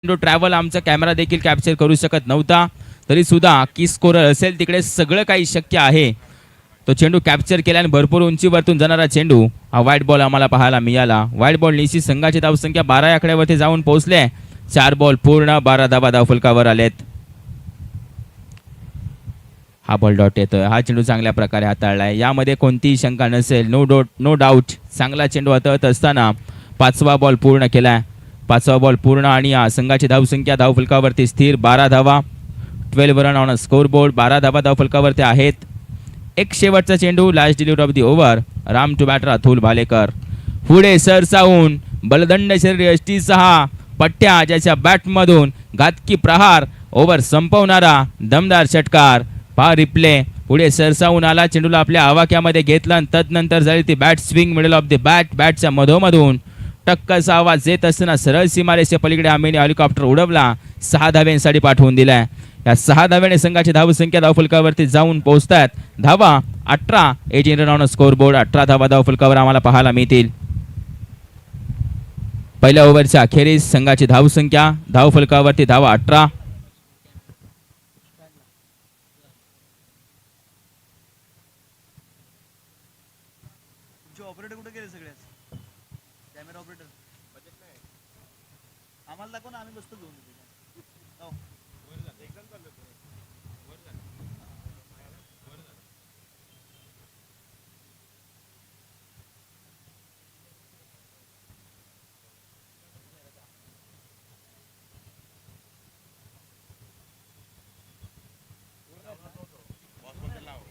Travel आमचा camera देखील capture करू शकत नव्हता, तरी सुद्धा की स्कोरर असेल तिकडे सगळं काही शक्य आहे. तो चेंडू कॅप्चर केला आणि भरपूर उंचीवरतून जाणारा चेंडू हा व्हाईट बॉल आम्हाला पाहायला मिळाला. व्हाईट बॉल निश्चित संघाची धावसंख्या 12 आकड्यावरती जाऊन पोहोचले. 4 बॉल पूर्ण, 12 धावा धावफलकावर आलेत. हा बॉल डॉट येतोय. हा चेंडू चांगल्या प्रकारे हाताळलाय, यामध्ये कोणतीही शंका नसेल. नो डाऊट चांगला चेंडू हाताळत असताना 5वा बॉल पूर्ण केलाय. 5वा बॉल पूर्ण आणि संघाची धावसंख्या धावफलकावरती स्थिर 12 धावा. 12 रन ऑन स्कोर बोर्ड. 12 धावा धावफलकावरती आहेत. एक शेवटचा चेंडू, last delivery of the over. Ram to batter Atul Bhalekar. पुढे सरसावून बलदंड शरीर यष्टी 6 पट्ट्या ज्याच्या बॅटमधून घातकी प्रहार ओव्हर संपवणारा दमदार षटकार. पहा रिप्ले. पुढे सरसावून आला, चेंडूला आपल्या आवाक्यामध्ये घेतला आणि तदनंतर झाली ती bat swing middle of the बॅटच्या मधोमधून टक्करचा आवाज येत असताना सरळ सीमारेषे पलीकडे आम्ही हेलिकॉप्टर उडवला. 6 धाव्यांसाठी पाठवून दिलाय. या 6 धाव्याने संघाची धावसंख्या धावफलकावरती जाऊन पोहोचतात. धावा 18. 18 रन ऑन स्कोर बोर्ड. 18 धावा धावफलकावर आम्हाला पाहायला मिळतील. पहिल्या ओव्हरच्या अखेरीस संघाची धावसंख्या धावफलकावरती धावा 18. ऑपरेटर कुठे गेले सगळ्याच? कॅमेरा ऑपरेटर आम्हाला दाखव ना, आम्ही बसतो घेऊन.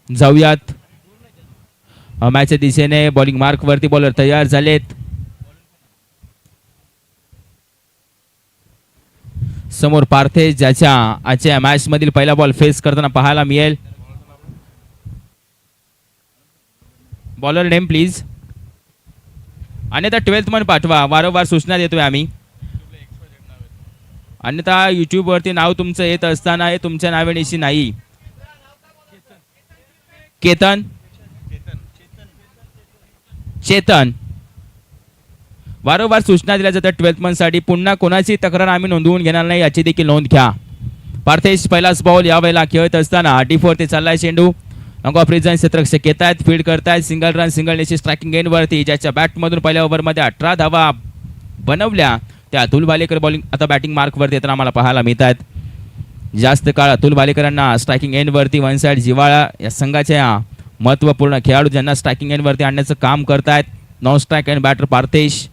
जाऊयात मॅचच्या दिशेने. बॉलिंग मार्क वरती बॉलर तयार झालेत. समोर पार्थेज ज्याच्या आजच्या मॅच मधील पहिला बॉल फेस करताना पाहायला मिळेल. Bowler name please. अन्यथा 12th मन पाठवा, वारंवार सूचना देतोय आम्ही. अन्यथा युट्यूब वरती नाव तुमचं येत असताना हे तुमच्या नावानिशी नाही. केतन चेतन वारंवार सूचना दिल्या जातात 12th मन साठी. पुन्हा कोणाची तक्रार आम्ही नोंदवून घेणार नाही याची देखील नोंद घ्या. पार्थेश पहिलाच बॉल यावेळेला खेळत असताना डीप ते चाललाय चेंडू. अंग ऑफ रिझन क्षेत्ररक्षक येत आहेत, फील्ड करतायत. सिंगल रन सिंगल निश्चित स्ट्रायकिंग एंड वरती ज्याच्या बॅटमधून पहिल्या ओव्हरमध्ये 18 धावा बनवल्या त्या अतुल भालेकर बॉलिंग आता बॅटिंग मार्क वरती येताना आम्हाला पाहायला मिळतात. जास्त काळ अतुल भालेकरांना स्ट्रायकिंग एंड वरती वन साइड जिवाळा या संघाच्या महत्त्वपूर्ण खेळाडू ज्यांना स्ट्रायकिंग एंड वरती आणण्याचं काम करतायत. Non strike end batter Parthesh.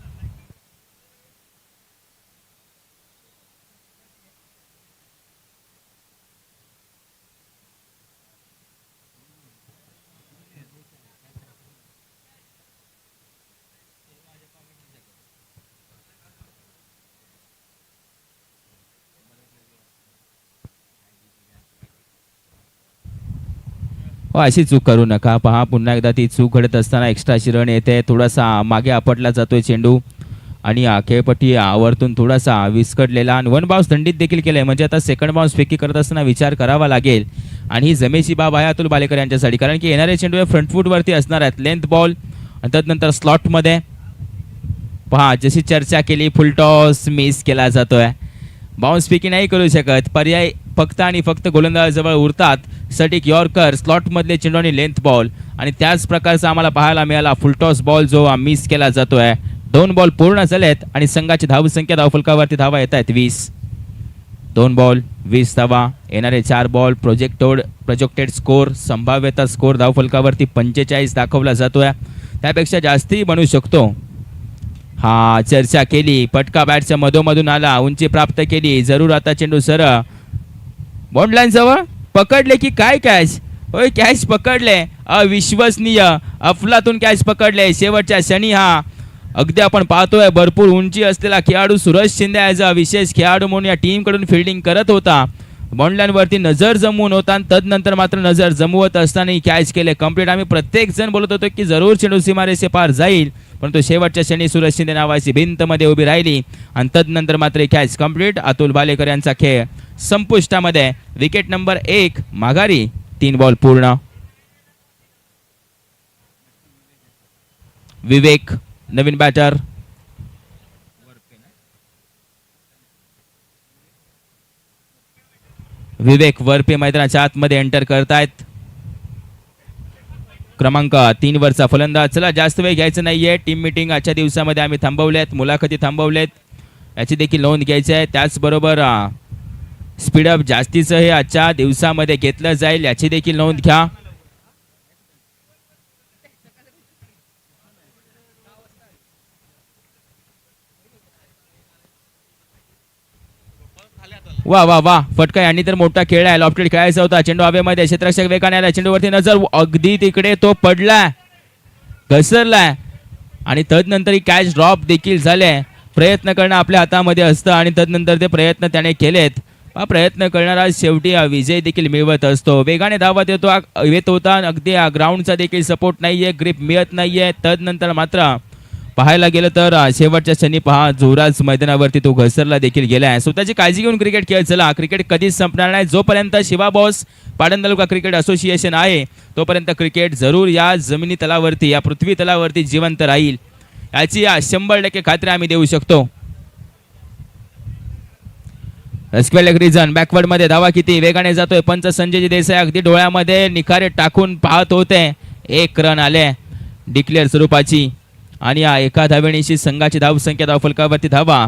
अशी चूक करू नका. पहा पुन्हा एकदा ती चूक घडत असताना एक्स्ट्राची रन येते. थोडासा मागे आपटला जातोय चेंडू आणि खेळपट्टी वरतून थोडासा विस्कटलेला आणि वन बाउन्स दंडित देखील केलंय. म्हणजे आता सेकंड बाउन्स फेकी करत असताना विचार करावा लागेल आणि ही जमेची बाब आहे अतुल भालेकर यांच्यासाठी, कारण की येणारे चेंडू फ्रंट फूट वरती असणार आहेत. लेंथ बॉल आणि त्यानंतर स्लॉटमध्ये पहा जशी चर्चा केली फुल टॉस मिस केला जातोय. बाउन्स फेकी नाही करू शकत. पर्याय फक्त आणि फक्त गोलंदाजाजवळ उरतात. सटिक यॉर्कर, स्लॉट मधले चेंडू आणि लेंथ बॉल आणि त्याच प्रकारचा आम्हाला पाहायला मिळाला फुलटॉस बॉल जो मिस केला जातोय. 2 बॉल पूर्ण झालेत आणि संघाची धावसंख्या धावफलकावरती धावा येत आहेत 20. 2 बॉल 20 धावा. येणारे 4 बॉल प्रोजेक्टेड स्कोर संभाव्यता स्कोर धावफलकावरती 45 दाखवला जातोय. त्यापेक्षा जास्तही बनू शकतो. हा चर्चा केली, पटका बॅटच्या मधोमधून आला, उंची प्राप्त केली. जरूर आता चेंडू सर बॉन्ड लाईन जवळ पकडले की काय कॅच. होय कॅच पकडले. अविश्वसनीय अफलातून कॅच पकडले. शेवटच्या क्षणी हा अगदी आपण पाहतोय भरपूर उंची असलेला खेळाडू सूरज शिंदे ॲज अ विशेष खेळाडू म्हणून या टीम कडून फिल्डिंग करत होता. बॉन्ड लाईन वरती नजर जमवून होता आणि तदनंतर मात्र नजर जमवत असताना कॅच केले कंप्लीट. आम्ही प्रत्येक जण बोलत होतो की जरूर चेंडू सीमारेषे पार जाईल, परंतु शेवटच्या क्षणी सूरज शिंदे नावाची भिंत मध्ये उभी राहिली आणि तदनंतर मात्र कॅच कंप्लीट. अतुल भालेकर यांचा खेळ संपुष्टामध्ये. विकेट नंबर 1 माघारी. 3 बॉल पूर्ण. विवेक नवीन बॅटर. विवेक वरपे मैदानाच्या आतमध्ये एंटर करतायत. क्रमांक 3 वरचा फलंदाज. चला जास्त वेळ घ्यायचं नाहीये. टीम मीटिंग आजच्या दिवसामध्ये आम्ही थांबवल्यात, मुलाखती थांबवल्यात, याची देखील नोंद घ्यायची आहे. त्याचबरोबर स्पीडअप जास्तीचं हे आजच्या दिवसामध्ये घेतलं जाईल, याची देखील नोंद घ्या. वा वा वा, फटका यांनी तर मोठा खेळ आहे. लॉफ्टेड खेळायचा होता. चेंडू हवेमध्ये, क्षेत्ररक्षक वेगाने आला. चेंडूवरती नजर, अगदी तिकडे तो पडलाय, घसरलाय आणि तदनंतर ही कॅच ड्रॉप देखील झाले. प्रयत्न करणं आपल्या हातामध्ये असतं आणि तदनंतर ते प्रयत्न त्याने केलेत. प्रयत्न करणारा शेवटी विजय देखील मिळवत असतो. वेगाने धावत येत होता, अगदी ग्राउंडचा देखील सपोर्ट नाहीये, ग्रिप मिळत नाहीये. तदनंतर मात्र पाहायला गेलं तर शेवटच्या क्षणी पहा, जोराच मैदानावरती तो घसरला देखील गेलाय. स्वतःची काळजी घेऊन क्रिकेट खेळ. चला, क्रिकेट कधीच संपणार नाही. जोपर्यंत शिवा बॉस पाटण तालुका क्रिकेट असोसिएशन आहे तोपर्यंत क्रिकेट जरूर या जमिनी तलावरती, या पृथ्वी तलावरती जिवंत राहील, याची 100% खात्री आम्ही देऊ शकतो. रिझन बॅकवर्ड मध्ये धावा किती वेगाने जातोय. पंच संजय देसाई अगदी डोळ्यामध्ये निखारे टाकून पाहत होते. 1 रन आले डिक्लेअर स्वरूपाची आणि या एका धावेणीशी संघाची धावसंख्या धावफलकावरती धावा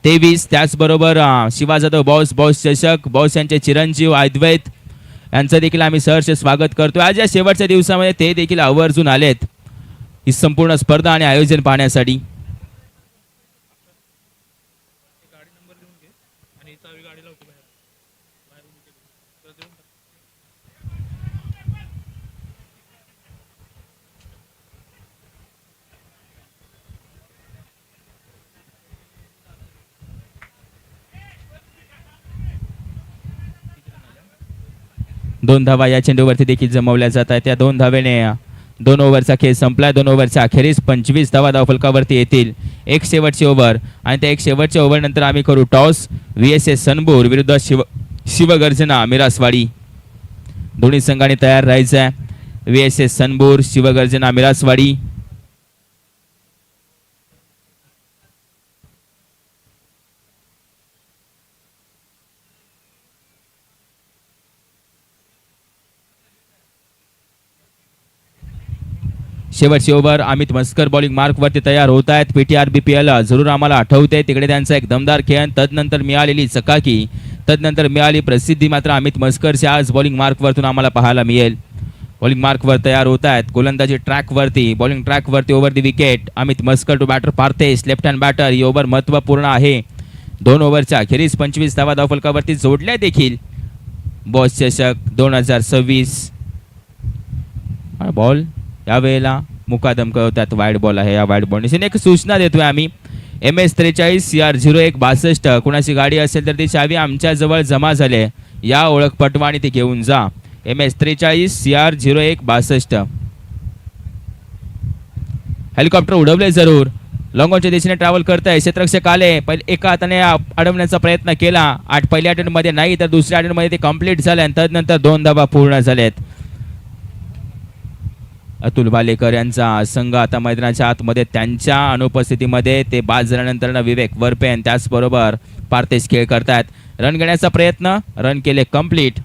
23. त्याचबरोबर शिवा जाधव बॉस चषक, बॉस यांचे चिरंजीव अद्वैत यांचं देखील आम्ही सहर्ष स्वागत करतो. आज या शेवटच्या दिवसामध्ये ते देखील आवर्जून आलेत ही संपूर्ण स्पर्धा आणि आयोजन पाहण्यासाठी. दोन धावा या चेंडूवरती देखील जमवल्या जात आहेत. त्या 2 धावेने 2 ओव्हरचा खेळ संपला. 2 ओव्हरच्या अखेरीस 25 धावा धावफलकावरती येतील. एक शेवटची ओव्हर आणि त्या एक शेवटच्या ओव्हर नंतर आम्ही करू टॉस. VSS सनबूर विरुद्ध शिवगर्जना मिरासवाडी. दोन्ही संघाने तयार राहायचं आहे. VSS सनबूर, शिवगर्जना मिरासवाडी. शेवटची ओव्हर. अमित मस्कर बॉलिंग मार्कवरती तयार होत आहेत. PTR BPL जरूर आम्हाला आठवते. तिकडे त्यांचा एक दमदार खेळ, तदनंतर मिळालेली चकाकी, तदनंतर मिळाली प्रसिद्धी मात्र अमित मस्करच्या आज बॉलिंग मार्कवरतून आम्हाला पाहायला मिळेल. बॉलिंग मार्कवर तयार होत आहेत. गोलंदाजी ट्रॅकवरती, बॉलिंग ट्रॅकवरती over the wicket. Amit Maskar to batter Parthesh, left hand batter. ही ओव्हर महत्त्वपूर्ण आहे. 2 ओव्हरच्या अखेरीस 25 धावा धावफलकावरती जोडल्या देखील. बॉस चषक 2026 बॉल यावेळेला मुकादम करतात. वाईड बॉल आहे. या वाईड बॉलने एक सूचना देतोय आम्ही. MS43 CR01 62 कुणाची गाडी असेल तर ती चावी आमच्याजवळ जमा झाले, या ओळख पटवा आणि ती घेऊन जा. MS43 CR01 62. हेलिकॉप्टर उडवले जरूर. लॉंगॉनच्या दिशेने ट्रॅव्हल करताय. क्षेत्ररक्षक आले. एका हाताने अडवण्याचा प्रयत्न केला. पहिल्या अटेम्प्टमध्ये नाही तर दुसऱ्या अटेम्प्टमध्ये ते कंप्लीट झाले आणि तदनंतर 2 धावा पूर्ण झालेत. अतुल भालेकर यांचा संघ आता मैदानाच्या आतमध्ये, त्यांच्या अनुपस्थितीमध्ये ते बाद झाल्यानंतर विवेक वरपे आणि त्याचबरोबर पार्थेश खेळ करतात. रन घेण्याचा प्रयत्न, रन केले कंप्लीट.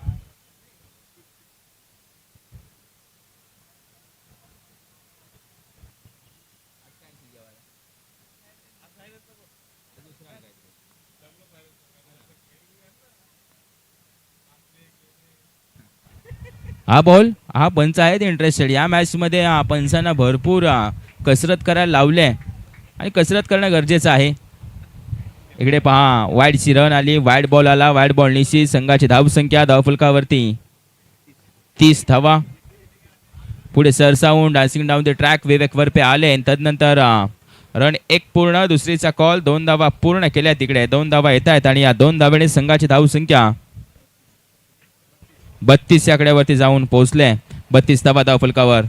हा बॉल, हा पंच आहेत इंटरेस्टेड या मॅचमध्ये. पंचांना भरपूर कसरत करायला लावले आणि कसरत करणं गरजेचं आहे. इकडे पहा, वाईडची रन आली, वाईड बॉल आला. वाईड बॉलनिशी संघाची धावसंख्या धावफलकावरती 30 धावा. पुढे सरसावून डान्सिंग डाऊन द ट्रॅक विवेक वरपे आले. तदनंतर रन 1 पूर्ण, दुसरीचा कॉल. 2 धावा पूर्ण केल्या. तिकडे 2 धावा येत आहेत आणि या 2 धावेने संघाची धावसंख्या 32 या आकड्यावरती जाऊन पोहोचले. 32 धावा धावफलकावर.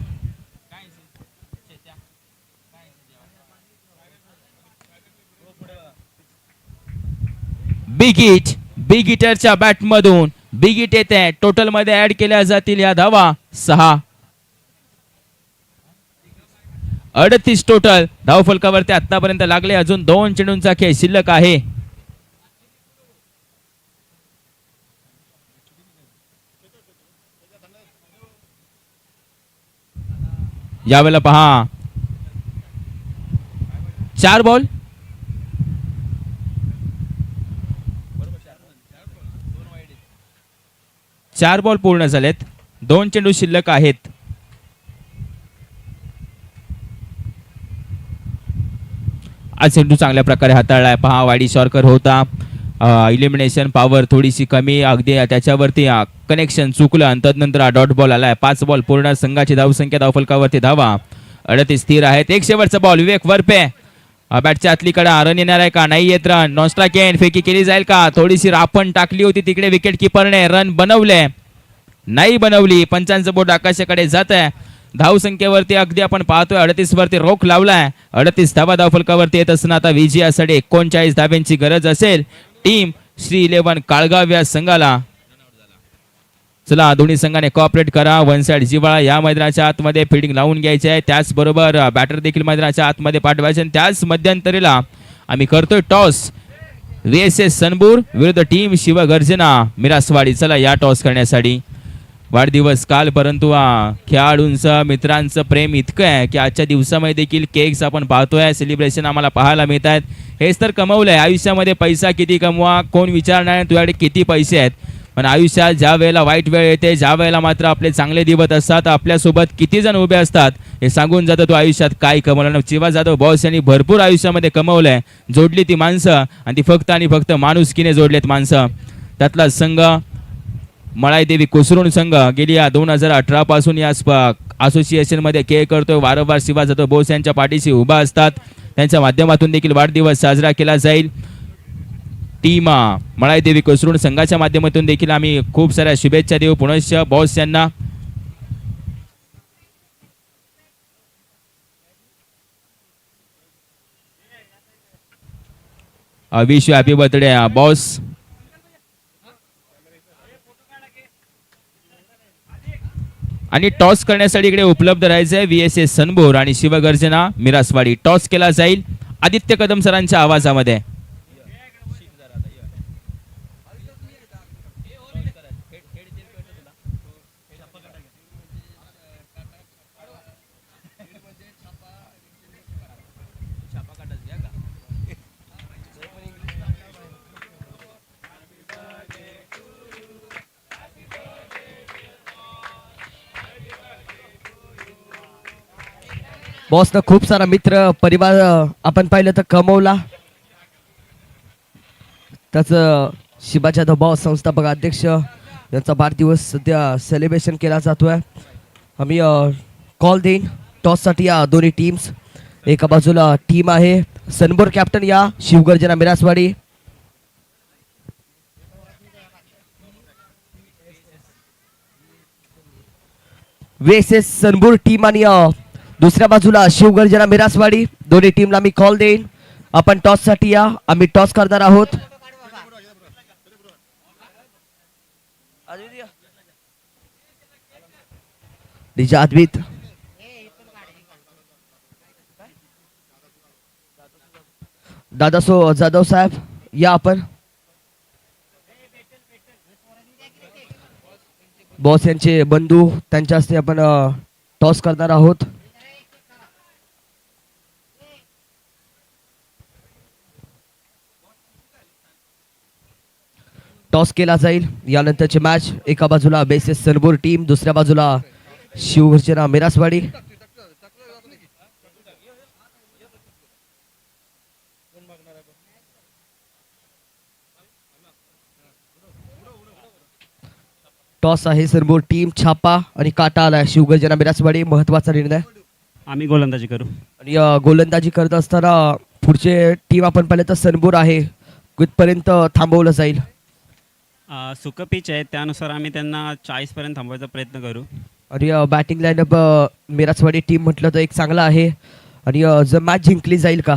बिग हिटरच्या बॅटमधून बिग हिट येते. टोटल मध्ये ऍड केल्या जातील या धावा 6. 38 टोटल धावफलकावरती आतापर्यंत लागले. अजून 2 चेंडूंचा खेळ शिल्लक आहे. यावेळेला पहा 4 बॉल, चार बॉल पूर्ण झालेत, 2 चेंडू शिल्लक आहेत. हा चेंडू चांगल्या प्रकारे हाताळलाय पहा. वाडी शॉर्कर होता, इलिमिनेशन पॉवर थोडीशी कमी, अगदी त्याच्यावरती कनेक्शन चुकलं आणि तदनंतर डॉट बॉल आलाय. 5 बॉल पूर्ण, संघाची धावसंख्या धावफलकावरती धावा 38 स्थिर आहेत. एक शेवटचा बॉल, विवेक वरपे बॅटच्या आतलीकडे रन येणार आहे का, नाही येत रन. नॉन स्ट्राइक एंड, फेकी केली जाईल का, थोडीशी रापण टाकली होती तिकडे विकेट किपरने, रन बनवले नाही बनवली. पंचांचं बोट आकाशाकडे जात आहे. धावसंख्येवरती अगदी आपण पाहतोय 38 वरती रोख लावलाय. 38 धावा धावफलकावरती येत असताना आता विजयासाठी 39 धाव्यांची गरज असेल टीम श्री 11 काळगाव या संघाला. चला दोन्ही संघाने कॉपरेट करा. वन साइड जिवाळा या मैदानाच्या आतमध्ये फिल्डिंग लावून घ्यायची आहे, त्याचबरोबर बॅटर देखील मैदानाच्या आतमध्ये पाठवायचे आणि त्याच मध्यंतरीला आम्ही करतोय टॉस. VSS सनबूर विरुद्ध टीम शिवगर्जना मिरासवाडी. चला या टॉस करण्यासाठी वाढदिवस काल, परंतु खेळाडूंचं मित्रांचं प्रेम इतकं आहे की आजच्या दिवसामध्ये देखील केक्स आपण पाहतोय, सेलिब्रेशन आम्हाला पाहायला मिळत आहेत. हेच तर कमवलंय आयुष्यामध्ये. पैसा किती कमवा कोण विचारणार नाही तुझ्याकडे किती पैसे आहेत, पण आयुष्यात ज्या वेळेला वाईट वेळ येते, ज्या वेळेला मात्र आपले चांगले दिवस असतात, आपल्यासोबत किती जण उभे असतात हे सांगून जातं तू आयुष्यात काय कमवलं. चिवा जाधव बॉस यांनी भरपूर आयुष्यामध्ये कमवलंय, जोडली ती माणसं आणि ती फक्त आणि फक्त माणुसकीने जोडलेत माणसं. त्यातला संघ मळाईदेवी कोसरून संघ गेली 2018 पासून या असोसिएशन मध्ये खेळ करतोय. वारंवार शिवा जाधव बोस यांच्या पाठीशी उभा असतात, त्यांच्या माध्यमातून देखील वाढदिवस साजरा केला जाईल. टीम मळाईदेवी कोसरून संघाच्या माध्यमातून देखील आम्ही खूप साऱ्या शुभेच्छा देऊ पुनश्च बॉस यांना. Wish you happy birthday boss. आणि टॉस करण्यासाठी इकडे उपलब्ध राहायचं आहे VSS सनबोर आणि शिवगर्जना मिरासवाडी. टॉस केला जाईल आदित्य कदम सरांच्या आवाजामध्ये. बॉसनं खूप सारा मित्र परिवार आपण पाहिलं तर कमवला. त्याचं शिवा जाधव बॉस संस्थापक अध्यक्ष यांचा वाढदिवस सध्या सेलिब्रेशन केला जातोय. आम्ही कॉल देईन टॉससाठी या दोन्ही टीम्स. एका बाजूला टीम आहे सनबोर कॅप्टन या शिवगर्जना मिरासवाडी, VSS सनबोर टीम आणि दुसऱ्या बाजूला शिवगर्जना मिरासवाडी. दोन्ही टीमला मी कॉल देईन. आपण टॉस साठी या, आम्ही टॉस करणार आहोत. डीजे अद्वित, दादासो जाधव साहेब या आपण. बॉस यांचे बंधू त्यांच्या हस्ते आपण टॉस करणार आहोत. टॉस केला जाईल. यानंतरची मॅच एका बाजूला VSS सनबोर टीम, दुसऱ्या बाजूला शिवगर्जना मिरासवाडी. टॉस आहे सनबोर टीम, छापा आणि काटा आला शिवगर्जना मिरासवाडी. महत्वाचा निर्णय. आम्ही गोलंदाजी करू. आणि गोलंदाजी करत असताना पुढचे टीम आपण पाहिलं तर सनबोर आहे, कुठपर्यंत थांबवलं जाईल. सुकं पिच आहे, त्यानुसार आम्ही त्यांना 40 पर्यंत थांबवायचा प्रयत्न करू. आणि बॅटिंग लाईनअप मिरासवाडी टीम म्हटलं तर एक चांगला आहे. आणि जर मॅच जिंकली जाईल का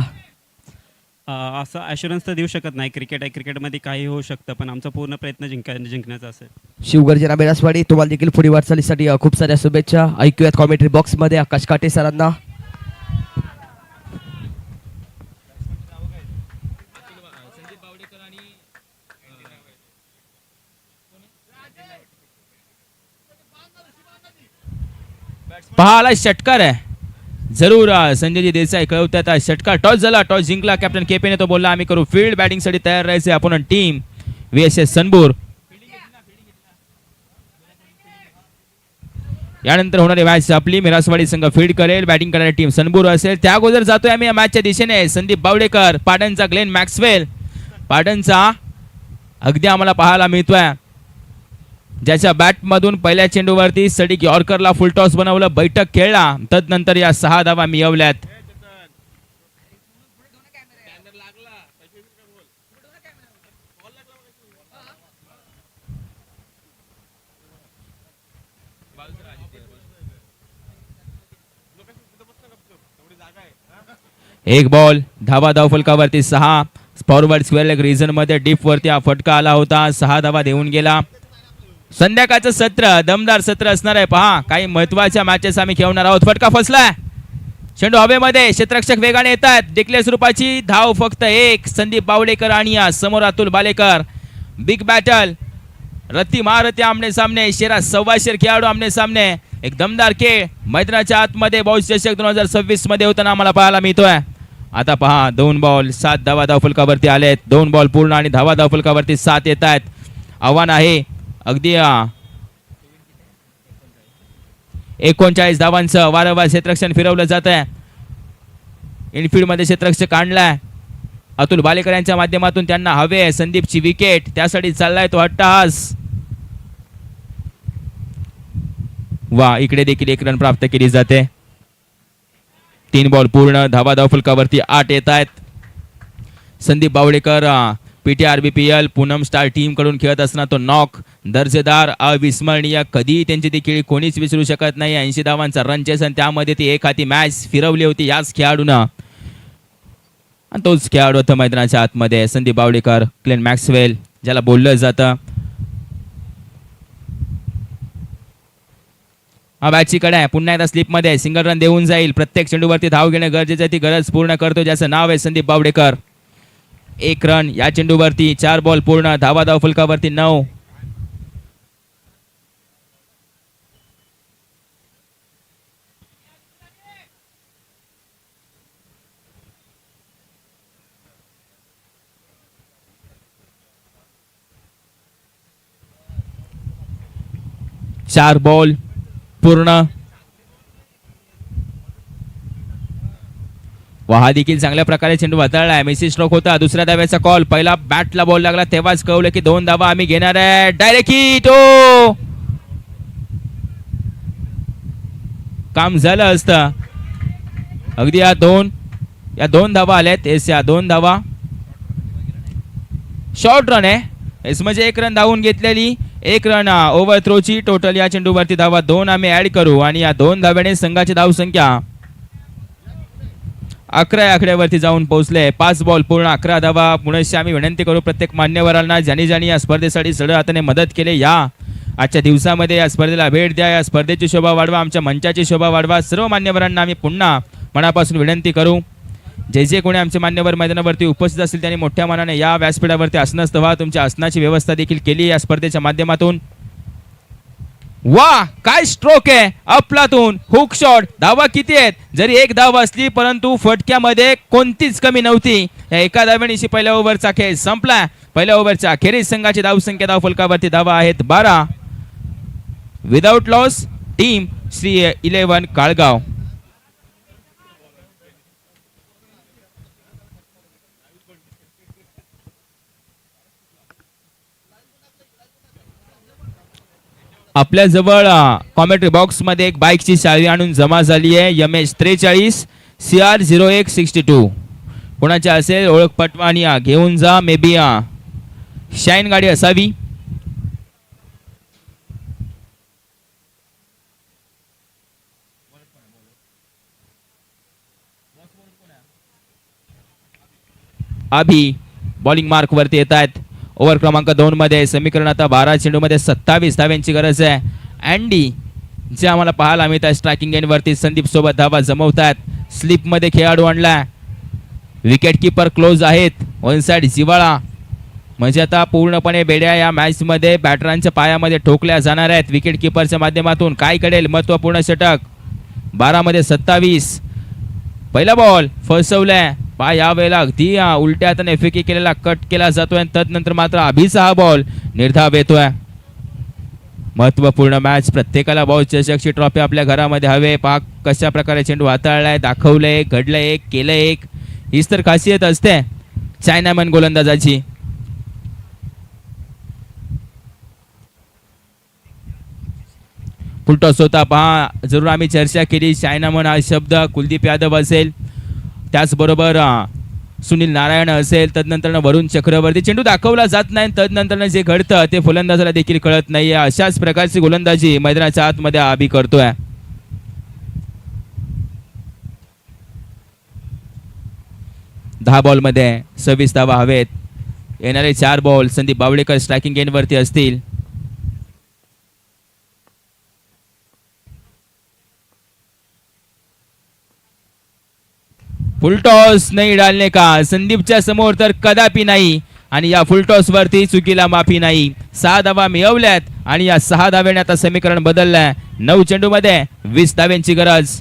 असं ॲश्युरन्स तर देऊ शकत नाही. क्रिकेट आहे, क्रिकेटमध्ये काही होऊ शकतं, पण आमचा पूर्ण प्रयत्न जिंकण्याचा असेल. शिवगर्जना मिरासवाडी तुम्हाला देखील पुढील वाटचालीसाठी खूप साऱ्या शुभेच्छा. ऐकूयात कॉमेंट्री बॉक्समध्ये आकाश काटे सरांना. पहा आला षटकार आहे जरूर संजयजी देसाई कळवतात षटकार टॉस झाला, टॉस जिंकला कॅप्टन केपेने, तो बोलला आम्ही करू फील्ड बॅटिंग साठी तयार राहायचे. आपण टीम VSS सनबूर. यानंतर होणारी मॅच आपली मिरासवाडी संघ फील्ड करेल, बॅटिंग करणारी टीम सनबूर असेल. त्या अगोदर जातोय आम्ही या मॅचच्या दिशेने. संदीप बावडेकर, पाटणचा ग्लेन मॅक्सवेल, पाटणचा अगदी आम्हाला पाहायला मिळतोय, ज्याच्या बॅट मधून पहिल्या चेंडूवरती सडिक यॉर्करला फुल टॉस बनवलं, बैठक खेळला. तदनंतर या 6 धावा मिळवल्यात. एक बॉल, धावा धावफलकावरती 6. फॉरवर्ड स्क्वेअर लेग रिजन मध्ये डीप वरती हा फटका आला होता, 6 धावा देऊन गेला. संध्याकाळचं सत्र दमदार सत्र असणार आहे. पहा काही महत्वाच्या मॅचेस आम्ही खेळणार आहोत. फटका फसलाय, चेंडू हवेमध्ये, क्षेत्ररक्षक वेगाने येत आहेत. डिक्लेअर स्वरूपाची धाव फक्त 1. संदीप बावडेकर आणि समोर अतुल बालेकर. बिग बॅटल, रत्ती महारथी आमने सामने, शेरा 125 खेळाडू आमने सामने. एक दमदार खेळ मैदानाच्या आतमध्ये बॉस चषक 2026 मध्ये होताना आम्हाला पाहायला मिळतोय. आता पहा 2 बॉल 7 धावा धावफलकावरती आलेत. 2 बॉल पूर्ण आणि धावा धावफलकावरती 7 येत आहेत. आव्हान आहे अगदी 39 धावांचं. वारंवार क्षेत्ररक्षण फिरवलं जात आहे. इनफिल्ड मध्ये क्षेत्ररक्षक आणलाय अतुल बालेकर यांच्या माध्यमातून, त्यांना हवे संदीपची विकेट, त्यासाठी चाललाय तो अट्टहास. वा, इकडे देखील 1 रन प्राप्त केली जाते. 3 बॉल पूर्ण, धावा धावफलकावरती 8 येत आहेत. Sandeep Bawdekar PTR BPL Poonam star team कडून खेळत असताना तो नॉक, दर्जेदार, अविस्मरणीय, कधी त्यांची ती खेळी कोणीच विसरू शकत नाही. 80 धावांचा रन चेस आणि त्यामध्ये ती एक हाती मॅच फिरवली होती याच खेळाडूनं. आणि तोच खेळाडू होता मैदानाच्या आतमध्ये संदीप बावडेकर, ग्लेन मॅक्सवेल ज्याला बोललं जातं. हा बॅटची कडे आहे, पुन्हा एकदा स्लिप मध्ये सिंगल रन देऊन जाईल. प्रत्येक चेंडूवरती धाव घेणे गरजेचं आहे, ती गरज पूर्ण करतो, ज्याचं नाव आहे संदीप बावडेकर. 1 रन या चेंडूवरती. 4 बॉल पूर्ण, धावा धावफलकावरती 9. चार बॉल पूर्ण. हा देखील चांगल्या प्रकारे चेंडू हाताळलाय. मेसी स्ट्रोक होता. दुसऱ्या धाव्याचा कॉल. पहिला बॅटला बॉल लागला तेव्हाच कळवलं की 2 धावा आम्ही घेणार आहे. Direct hit. ओ, काम झालं असतं अगदी. या दोन धावा आल्यात. या 2 धावा शॉर्ट रन आहे. एस म्हणजे 1 रन धावून घेतलेली. 1 रन ओव्हर थ्रोची. टोटल या चेंडूवरती धावा 2 आम्ही ऍड करू आणि या 2 धाव्याने संघाची धावसंख्या 11 आकड्यावरती जाऊन पोहोचले. 5 बॉल पूर्ण, 11 धावा. पुनश्च आम्ही विनंती करू प्रत्येक मान्यवरांना ज्यांनी या स्पर्धेसाठी सढळ हाताने मदत केली, या आजच्या दिवसामध्ये या स्पर्धेला भेट द्या, या स्पर्धेची शोभा वाढवा, आमच्या मंचाची शोभा वाढवा. सर्व मान्यवरांना आम्ही पुन्हा मनापासून विनंती करू, जे कोणी आमचे मान्यवर मैदानावरती उपस्थित असतील त्यांनी मोठ्या मनाने या व्यासपीठावरती आसनस्थ व्हा. तुमच्या आसनाची व्यवस्था देखील केली या स्पर्धेच्या माध्यमातून. वा, काय स्ट्रोक आहे अपलातून. Hook shot. धावा किती आहेत? जरी 1 धाव असली परंतु फटक्यामध्ये कोणतीच कमी नव्हती. या एका धाव्यानिशी पहिल्या ओव्हरचा खेळ संपला. पहिल्या ओव्हरच्या अखेरीस संघाची धावसंख्या धावफलकावरती धावा आहेत 12. Without loss team Shri 11 Kalgaon. आपल्या जवळ कॉमेंट्री बॉक्स मध्ये एक बाईकची चावी आणून जमा झाली आहे. MH 43 CR 0162. कोणाच्या असेल ओळख पटवा आणि घेऊन जा. मे बी शाईन गाडी असावी. अभि बॉलिंग मार्क वरती येत आहेत. ओव्हर क्रमांक 2 मध्ये समीकरण आता 12 चेंडू मध्ये 27 धाव्यांची गरज आहे. अँडी जे आम्हाला पाहायला मिळत आहे स्ट्रायकिंग एंड वरती संदीप सोबत धावा जमवतात. स्लिप मध्ये खेळाडू आणला. विकेट किपर क्लोज आहेत. वन साइड जिवाळा. म्हणजे आता पूर्णपणे बेड्या या मॅच मध्ये बॅटरांच्या पायामध्ये ठोकल्या जाणार आहेत. विकेट किपरच्या माध्यमातून काय करेल महत्वपूर्ण षटक. 12 मध्ये 27. पहिला बॉल फसवलाय पहा या वेळेला अगदी उलट्या हाताने फेकी केलेला कट केला जातोय आणि तदनंतर मात्र अभिचा हा बॉल निर्धाव येतोय. महत्वपूर्ण मॅच, प्रत्येकाला बॉल चषकची ट्रॉफी आपल्या घरामध्ये हवे. पहा कशा प्रकारे चेंडू हाताळलाय, दाखवलंय, घडलंय एक, केलंय एक. हीच तर खासियत असते चायनामन गोलंदाजाची. फुलटॉस होता पहा, जरूर आम्ही चर्चा केली. चायनामन हा शब्द कुलदीप यादव असेल, त्याचबरोबर सुनील नारायण असेल, तदनंतर वरुण चक्रवर्ती. चेंडू दाखवला जात नाही, तदनंतर जे घडतं ते फलंदाजाला देखील कळत नाहीये. अशाच प्रकारची गोलंदाजी मैदानाच्या आतमध्ये आबी करतोय. दहा बॉल मध्ये 26 धावा हवेत. येणारे 4 ball Sandeep Bawalekar striking end वरती असतील. फुलटॉस नाही डालने का, संदीपच्या समोर तर कदापि नाही. आणि या फुलटॉस वरती चुकीला माफी नाही. 6 धावा मिळवल्यात आणि या 6 धाव्याने आता समीकरण बदललंय. 9 चेंडू मध्ये 20 धाव्यांची गरज.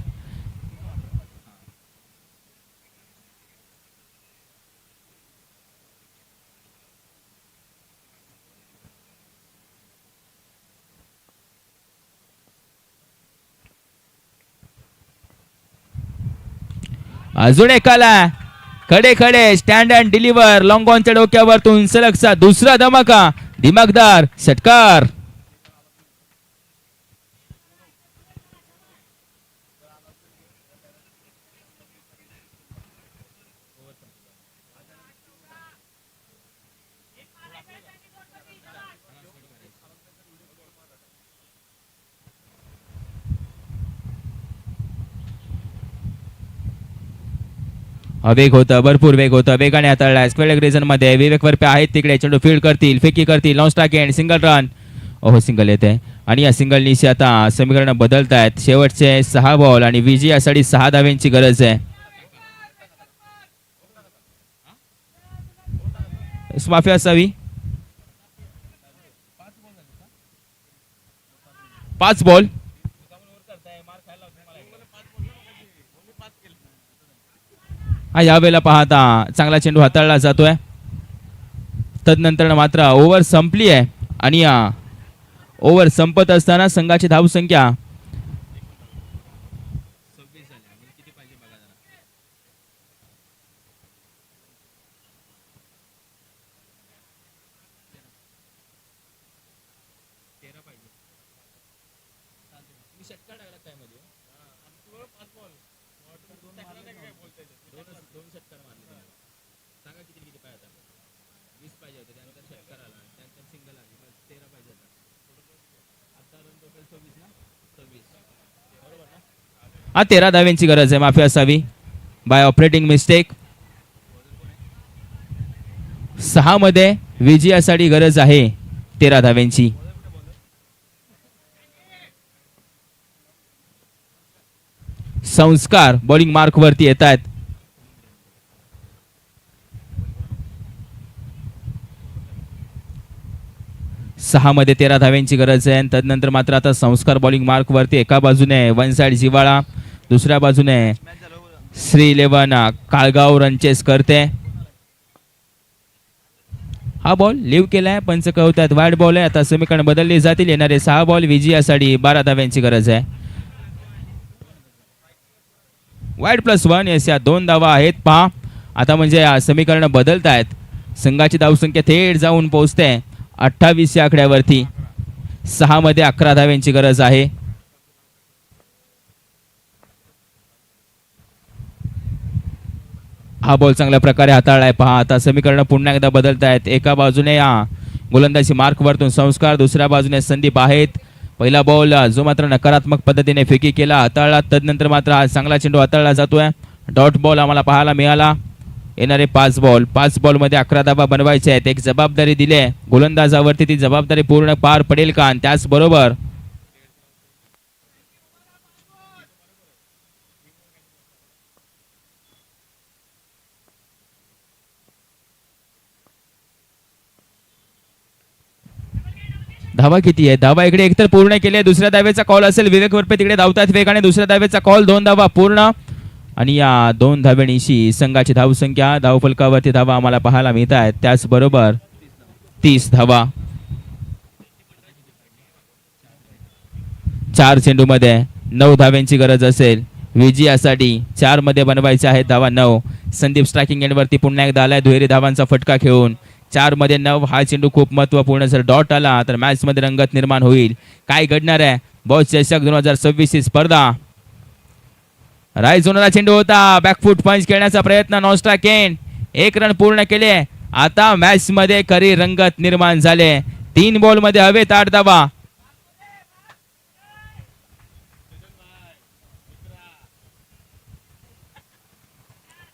अजून एकाला खडे खडे स्टँड अँड डिलिव्हर लॉंग ऑनच्या डोक्यावरतून सलगचा दुसरा धमाका, दिमागदार षटकार. वेग होता, भरपूर वेग होता. वेगाने हाताळला स्क्वेअर रिजन मध्ये विवेक वरपे आहेत तिकडे. चेंडू फील्ड करतील, फेकी करतील, long strike end single run. ओहो, सिंगल येते आणि या सिंगलनीशी आता समीकरण बदलत आहेत. शेवटचे 6 बॉल आणि विजयासाठी 6 धाव्यांची गरज आहे. माफी असावी. 5 बॉल. हा यावेळेला पाहता चांगला चेंडू हाताळला जातोय. तदनंतर मात्र ओव्हर संपली आहे आणि ओव्हर संपत असताना संघाची धावसंख्या 13 धाव्यांची गरज आहे. माफी असावी बाय ऑपरेटिंग मिस्टेक. 6 मध्ये विजयासाठी गरज आहे 13 धाव्यांची. संस्कार बॉलिंग मार्क वरती येत आहेत. सहा मध्ये 13 धाव्यांची गरज आहे. तदनंतर मात्र आता संस्कार बॉलिंग मार्क वरती. एका बाजूने वन साइड जिवाळा, दुसऱ्या बाजूने श्री 11 काळगाव रनचेस करते. हा बॉल लिव्ह केलाय, पंच कळवतात वाईड बॉल आहे. आता समीकरण बदलली जातील. येणारे 6 बॉल विजयासाठी 12 धाव्यांची गरज आहे. वाईड +1. येस, या 2 धावा आहेत. पहा आता म्हणजे समीकरण बदलत आहेत. संघाची धावसंख्या थेट जाऊन पोहोचते 28 या आकड्यावरती. 6 मध्ये 11 धाव्यांची गरज आहे. हा बॉल चांगल्या प्रकारे हाताळलाय. पहा आता समीकरण पुन्हा एकदा बदलत आहेत. एका बाजूने गोलंदाजी मार्क वरतून संस्कार, दुसऱ्या बाजूने संदीप आहेत. पहिला बॉल जो मात्र नकारात्मक पद्धतीने फेकी केला, हाताळला. तदनंतर मात्र हा चांगला चेंडू हाताळला जातोय. डॉट बॉल आम्हाला पाहायला मिळाला. येणारे 5 बॉल मध्ये 11 धावा बनवायचे आहेत. एक जबाबदारी दिली आहे गोलंदाजावरती, ती जबाबदारी पूर्ण पार पडेल का? आणि त्याचबरोबर धावा किती आहे? धावा इकडे एकतर पूर्ण केली आहे. दुसऱ्या धावेचा कॉल असेल. विवेक वरपे तिकडे धावतात वेगाने. दुसऱ्या धावेचा कॉल. 2 धावा पूर्ण. आणि या 2 धाब्यांशी संघाची धावसंख्या धावफलकावरती धावा आम्हाला पाहायला मिळत आहेत. त्याचबरोबर 30 धावा. 4 चेंडूमध्ये 9 धाव्यांची गरज असेल विजयासाठी. 4 मध्ये बनवायचे आहेत धावा 9. संदीप स्ट्रायकिंग एंडवरती पुन्हा एकदा आलाय दुहेरी धावांचा फटका खेळून. 4 मध्ये 9 हा चेंडू खूप महत्वपूर्ण. जर डॉट आला तर मॅच मध्ये रंगत निर्माण होईल. काय घडणार आहे बॉस चषक 2026 ही स्पर्धा. राईट झोनला चेंडू होता. बॅकफूट पंच खेळण्याचा प्रयत्न. Non strike end. 1 रन पूर्ण केले. आता मॅच मध्ये खरी रंगत निर्माण झाले. 3 बॉल मध्ये हवेत 8 धावा.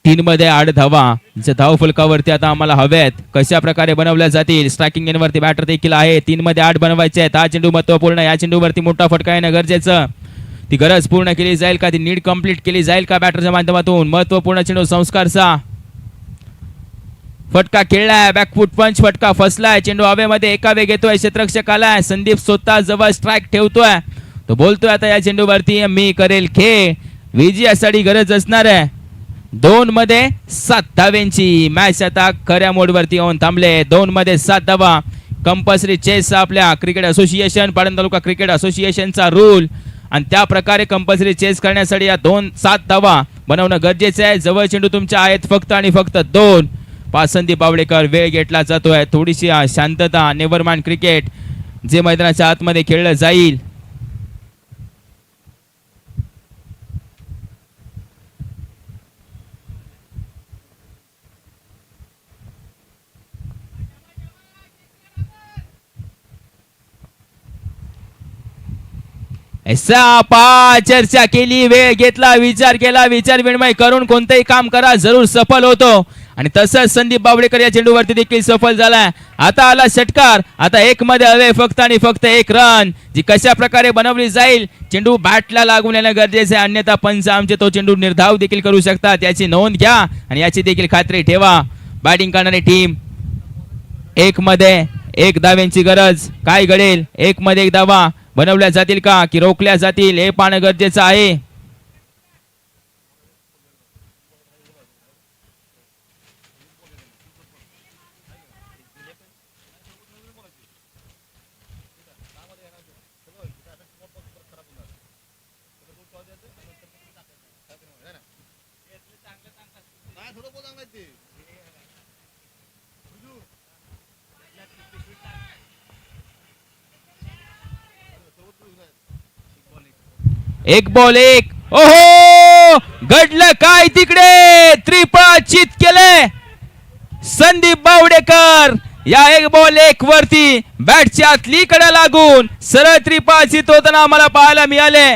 3 मध्ये 8 धावा जे धाव फलकावरती आता आम्हाला हवेत. कशा प्रकारे बनवल्या जातील. स्ट्रायकिंग एंडवरती बॅटर देखील आहे. 3 मध्ये 8 बनवायचे आहेत. हा चेंडू महत्वपूर्ण. या चेंडूवरती मोठा फटका येणं गरजेचं. ती गरज पूर्ण केली जाईल का. ती नीड कंप्लीट केली जाईल का बॅटरच्या माध्यमातून. महत्वपूर्ण चेंडू संस्कारचा फटका खेळलाय. बॅकफूट पंच फटका फसलाय. चेंडू हवेमध्ये एका वेग येतोय. क्षेत्ररक्षक आलाय. संदीप स्वतः जवळ स्ट्राइक ठेवतोय. तो बोलतोय आता या चेंडूवरती मी करेल खेळ. विजयासाठी गरज असणार आहे 2 मध्ये 7 धाव्यांची. मॅच आता खऱ्या मोडवरती येऊन थांबले. 2 मध्ये 7 धावा. कंपल्सरी चेस आपल्या क्रिकेट असोसिएशन पाटण तालुका क्रिकेट असोसिएशनचा रूल आणि त्या प्रकारे कंपल्सरी चेस करण्यासाठी या 7 धावा बनवणं गरजेचं आहे. जवळ चेंडू तुमच्या आहेत फक्त आणि फक्त 2. संदीप बावडेकर वेळ घेतला जातोय. थोडीशी शांतता. नेव्हरमाइंड क्रिकेट जे मैदानाच्या आतमध्ये खेळलं जाईल. चर्चा केली. वेळ घेतला. विचार केला. विचार विनिमय करून कोणतेही काम करा जरूर सफल होतो. आणि तसंच संदीप बावडेकर या चेंडूवरती देखील सफल झालाय. आता आला षटकार. आता 1 मध्ये हवे फक्त आणि फक्त 1 रन जी कशा प्रकारे बनवली जाईल. चेंडू बॅटला लागून येणं गरजेचं आहे. अन्यथा पंच आमचे तो चेंडू निर्धाव देखील करू शकतात. याची नोंद घ्या आणि याची देखील खात्री ठेवा. बॅटिंग करणारी टीम 1 मध्ये 1 धाव्यांची गरज. काय घडेल. 1 मध्ये 1 धावा बनवल्या जातील का की रोखल्या जातील हे पाहणं गरजेचं आहे. एक बॉल 1. ओहो घडलं काय तिकडे. त्रिपाचित केले संदीप बावडेकर. या 1 बॉल 1 वरती बॅटच्या आतली कडे लागून सरळ त्रिपाचित होताना आम्हाला पाहायला मिळाले.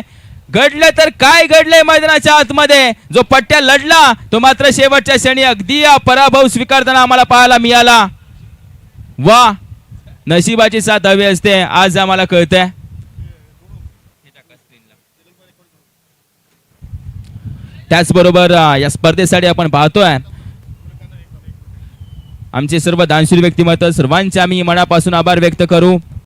घडलं तर काय घडलंय मैदानाच्या आतमध्ये. जो पट्ट्या लढला तो मात्र शेवटच्या क्षणी अगदी पराभव स्वीकारताना आम्हाला पाहायला मिळाला. वा नशिबाची साथ हवी असते आज आम्हाला कळतंय. त्याचबरोबर या स्पर्धेसाठी आपण पाहतोय आमचे सर्व दानशूर व्यक्तिमत्व सर्वांचे आम्ही मनापासून आभार व्यक्त करू.